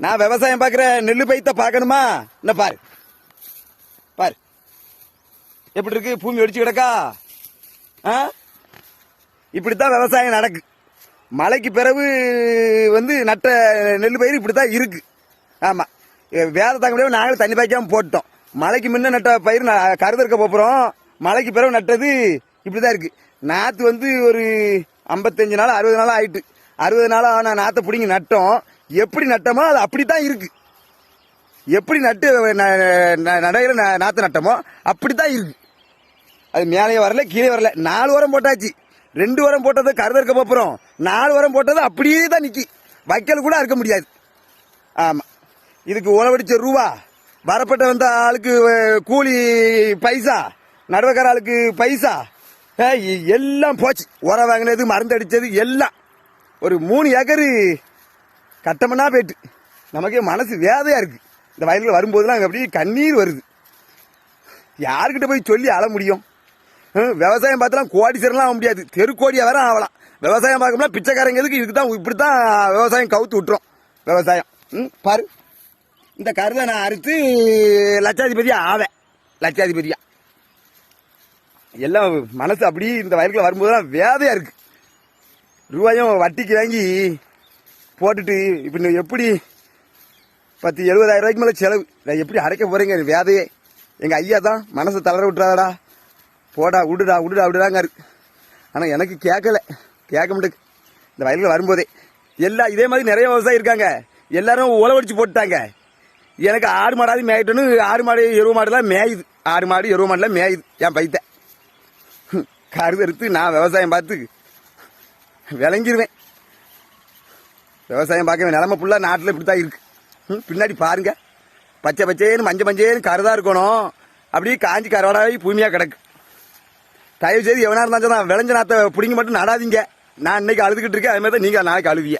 நான் விவசாயம் பார்க்குற நெல்லு பைத்த பார்க்கணுமா? என்ன பாரு பாரு எப்படி இருக்கு, பூமி வெடிச்சு கிடக்கா. இப்படித்தான் விவசாயம் நடக்கு. மழைக்கு பிறகு நட்ட நெல் பயிர் இப்படித்தான் இருக்கு. ஆமா, வேலை தாங்க முடியாது, நாங்களே தண்ணி பாய்க்காம போட்டோம். மழைக்கு முன்ன நட்ட பயிர் கருதற்க போறோம். மழைக்கு பிறகு நட்டது இப்படிதான் இருக்கு. நாத்து ஒரு 55 நாள் 60 நாள் ஆயிட்டு. 60 நாளா நான் நாத்தை பிடிங்கி நட்டோம். எப்படி நட்டமோ அது அப்படித்தான் இருக்கு. எப்படி நட்டு நடையில நாத்து நட்டமோ அப்படித்தான் இருக்கு. அது மேலேயே வரல, கீழே வரல. 4 உரம் போட்டாச்சு. 2 உரம் போட்டது கருதற்க போறோம். 4 உரம் போட்டது அப்படியே தான் நிக்கி. வைக்கல் கூட அறுக்க முடியாது. ஆமா, இதுக்கு உழவடிச்ச ரூபா, வரப்பட்ட வந்த ஆளுக்கு கூலி பைசா, நடுவக்கார ஆளுக்கு பைசா எல்லாம் போச்சு. உரம் வாங்கினது, மருந்து அடிச்சது எல்லாம். ஒரு 3 ஏக்கரு கட்டமனா போயிட்டு நமக்கே மனசு வேதையா இருக்கு. இந்த வயலில் வரும்போதுலாம் அப்படியே கண்ணீர் வருது. யாருக்கிட்ட போய் சொல்லி அழ முடியும்? விவசாயம் பார்த்துலாம் கோடீஸ்வரலாம் ஆக முடியாது, தெருக்கோடியா வேற ஆகலாம். விவசாயம் பார்க்கணும்னா பிச்சைக்காரங்களுக்கு இதுக்குதான் இப்படித்தான் விவசாயம் கவுத்து விட்டுரும். விவசாயம் பாரு, இந்த கருதை நான் அறுத்து லட்சாதிபதியா ஆவேன். லட்சாதிபதியா எல்லாம் மனசு அப்படி இந்த வயலுக்குள்ள வரும்போதுலாம் வேதையா இருக்கு. ரூபாயும் வட்டிக்கு வாங்கி போட்டுட்டு இப்ப எப்படி 10,70,000 ரூபாய்க்கு மேல செலவு. நான் எப்படி அடைக்க போறேங்க வேதையே. எங்க ஐயா தான் மனசை தளர விட்டுறாடா, போடா விடுடா விடுடா விடுடாங்க இருக்கு. ஆனா எனக்கு கேட்க முடியாது. இந்த வயலுக்கு வரும்போதே எல்லாம் இதே மாதிரி நிறைய விவசாயி இருக்காங்க. எல்லாரும் உழவடிச்சு போட்டுட்டாங்க. எனக்கு ஆடு மாடாது மேயிட்டோன்னு, ஆடு மாடு எருவு மாடுலாம் மேயுது. ஆடு மாடு எருவு மாடுலாம் மேயுது என் பைத்த. கருதறுத்து நான் விவசாயம் பார்த்து விளங்கிடுவேன். விவசாயம் பார்க்க நிலைமை ஃபுல்லாக நாட்டில் இப்படித்தான் இருக்கு. பின்னாடி பாருங்க, பச்சை பச்சைன்னு மஞ்சள் மஞ்சேன்னு கருதா இருக்கணும். அப்படியே காஞ்சி கரவாடாவே பூமியாக கிடக்கு. தயவு செய்து எவனா இருந்தாச்சும் தான் விளைஞ்ச நாத்தை பிடிங்க மட்டும் நடாதீங்க. நான் இன்னைக்கு அழுதுகிட்டு இருக்கேன், அது மாதிரி தான் நீங்கள் நாளைக்கு அழுவிய.